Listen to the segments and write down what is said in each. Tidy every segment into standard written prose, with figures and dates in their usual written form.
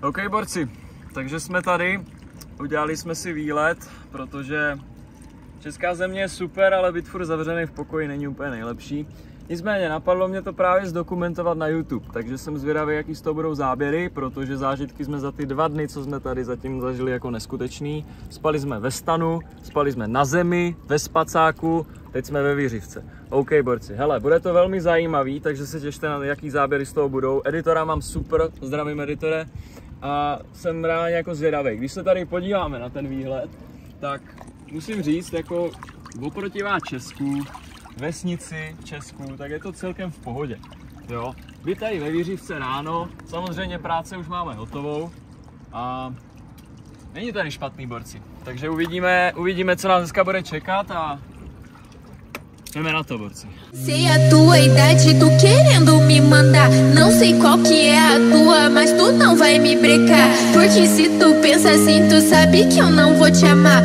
OK, borci, takže jsme tady, udělali jsme si výlet, protože česká země je super, ale být furt zavřený v pokoji není úplně nejlepší. Nicméně napadlo mě to právě zdokumentovat na YouTube, takže jsem zvědavý, jaký z toho budou záběry, protože zážitky jsme za ty 2 dny, co jsme tady zatím zažili, jako neskutečný. Spali jsme ve stanu, spali jsme na zemi, ve spacáku, teď jsme ve Vířivce. OK, borci, hele, bude to velmi zajímavý, takže se těšte na jaký záběry z toho budou. Editora mám super, zdravím editore. A jsem reálně jako zvědavý. Když se tady podíváme na ten výhled, tak musím říct, jako oproti Česku, vesnici v Česku, tak je to celkem v pohodě. Jo? Vy tady ve Vířivce ráno, samozřejmě práce už máme hotovou a není tady špatný, borci. Takže uvidíme, co nás dneska bude čekat a jdeme na to, borci. Sei a tua idade, tu querendo me mandar. Não sei qual que é a tua, mas tu não vai me brecar. Porque se tu pensa assim, tu sabe que eu não vou te amar.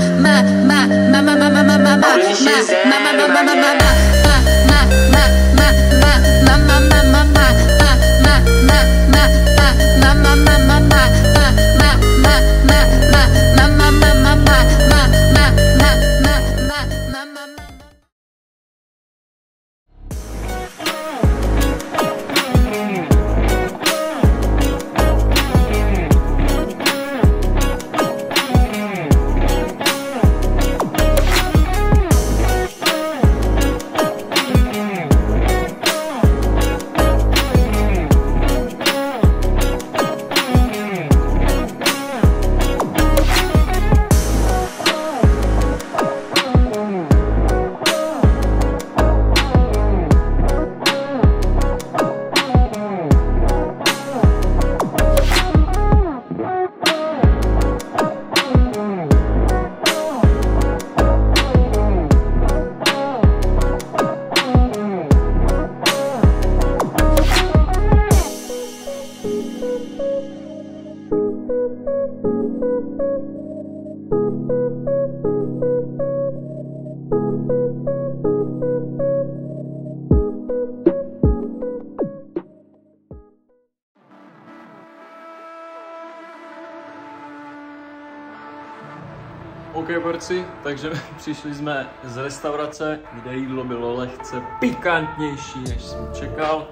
OK, borci, takže přišli jsme z restaurace, kde jídlo bylo lehce pikantnější, než jsem čekal.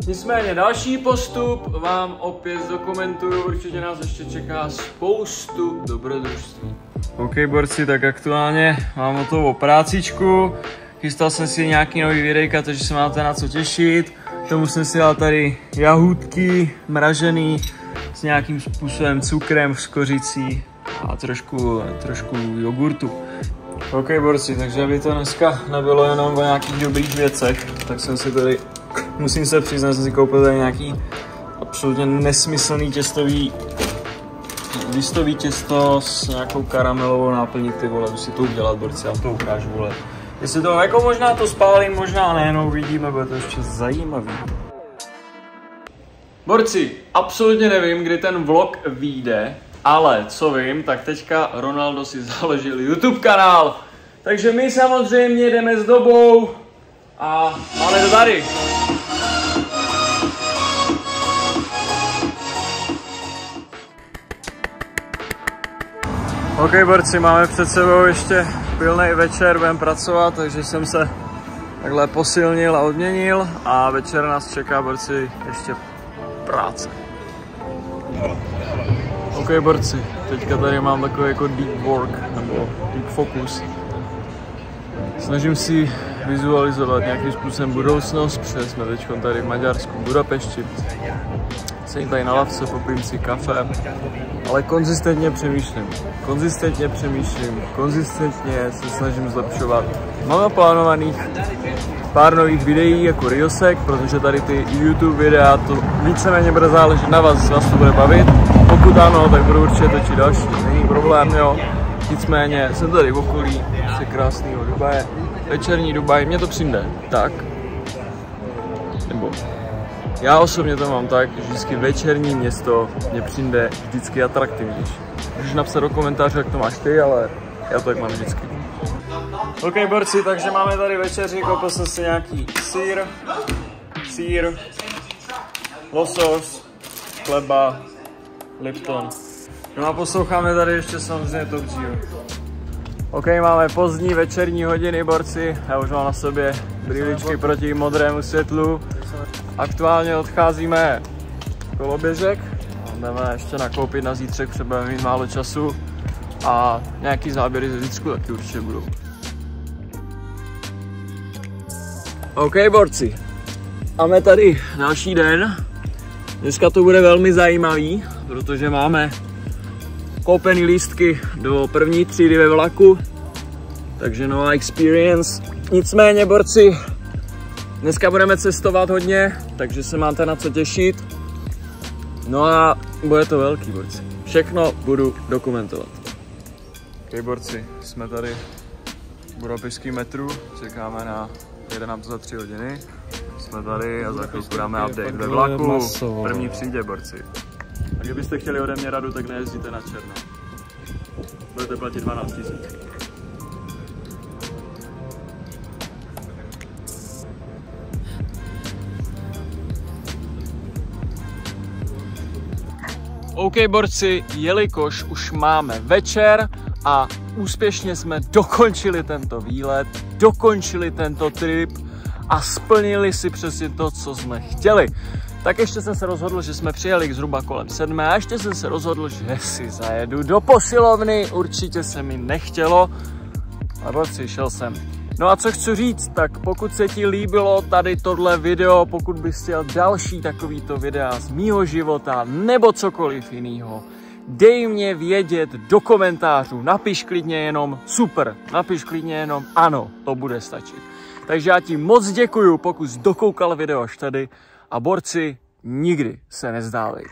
Nicméně další postup vám opět zdokumentuju, určitě nás ještě čeká spoustu dobrodružství. OK, borci, tak aktuálně mám hotovou prácičku, chystal jsem si nějaký nový videjka, takže se máte na co těšit. K tomu jsem si dal tady jahůdky mražený s nějakým způsobem cukrem s kořicí a trošku jogurtu. OK, borci, takže aby to dneska nebylo jenom o nějakých dobrých věcech, tak jsem si tady, musím se přiznat, jsem si koupil tady nějaký absolutně nesmyslný listový těsto s nějakou karamelovou náplní, ty vole, musím to udělat, borci, já to ukážu, vole. Jestli to, jako možná to spálím, možná ne, no uvidíme, bude to ještě zajímavý. Borci, absolutně nevím, kdy ten vlog vyjde, ale co vím, tak teďka Ronaldo si založil YouTube kanál. Takže my samozřejmě jdeme s dobou a máme to tady. OK, borci, máme před sebou ještě pilnej večer, budeme pracovat, takže jsem se takhle posilnil a odměnil a večer nás čeká, borci, ještě práce. OK, borci, teďka tady mám takový jako deep work, nebo deep focus. Snažím si vizualizovat nějakým způsobem budoucnost, protože jsme teď tady v Maďarsku, v Budapešti. Jsem tady na lavce, popijím si kafe, ale konzistentně přemýšlím, konzistentně se snažím zlepšovat. Mám naplánovaných pár nových videí jako reelsek, protože tady ty YouTube videa, to víceméně bude záležet na vás, vás to bude bavit. Pokud ano, tak budu určitě točit další, není problém, jo. Nicméně jsem tady v okolí krásného Dubaje, večerní Dubaj, mě to přijde tak, nebo já osobně to mám tak, že vždycky večerní město mě přijde vždycky atraktivnější. Můžeš napsat do komentářů, jak to máš ty, ale já to tak mám vždycky. OK, borci, takže máme tady večeři, koupil jsem si nějaký sýr, losos, chleba, Lipton. No a posloucháme tady ještě samozřejmě Top Geo. OK, máme pozdní večerní hodiny, borci. Já už mám na sobě brýličky proti modrému světlu. Aktuálně odcházíme koloběžek. Jdeme ještě nakoupit na zítřek, protože budeme mít málo času. A nějaký záběry ze zítřku taky určitě budou. OK, borci. Máme tady další den. Dneska to bude velmi zajímavý, protože máme koupený lístky do první třídy ve vlaku. Takže nová experience. Nicméně, borci, dneska budeme cestovat hodně, takže se máte na co těšit. No a bude to velký, borci. Všechno budu dokumentovat. OK, borci, jsme tady v budapešském metru, čekáme na 11 za 3 hodiny. Jsme tady a za chvilku dáme update ve vlaku, první třídě, borci. A kdybyste chtěli ode mě radu, tak nejezdíte na černo. Budete platit 12 000. OK, borci, jelikož už máme večer a úspěšně jsme dokončili tento výlet, dokončili tento trip a splnili si přesně to, co jsme chtěli. Tak ještě jsem se rozhodl, že jsme přijeli zhruba kolem 7 a ještě jsem se rozhodl, že si zajedu do posilovny. Určitě se mi nechtělo, ale borci, šel jsem. No a co chci říct, tak pokud se ti líbilo tady tohle video, pokud bys chtěl další takovýto videa z mýho života nebo cokoliv jiného, dej mě vědět do komentářů, napiš klidně jenom super, napiš klidně jenom ano, to bude stačit. Takže já ti moc děkuju, pokud jsi dokoukal video až tady a borci, nikdy se nezdávej.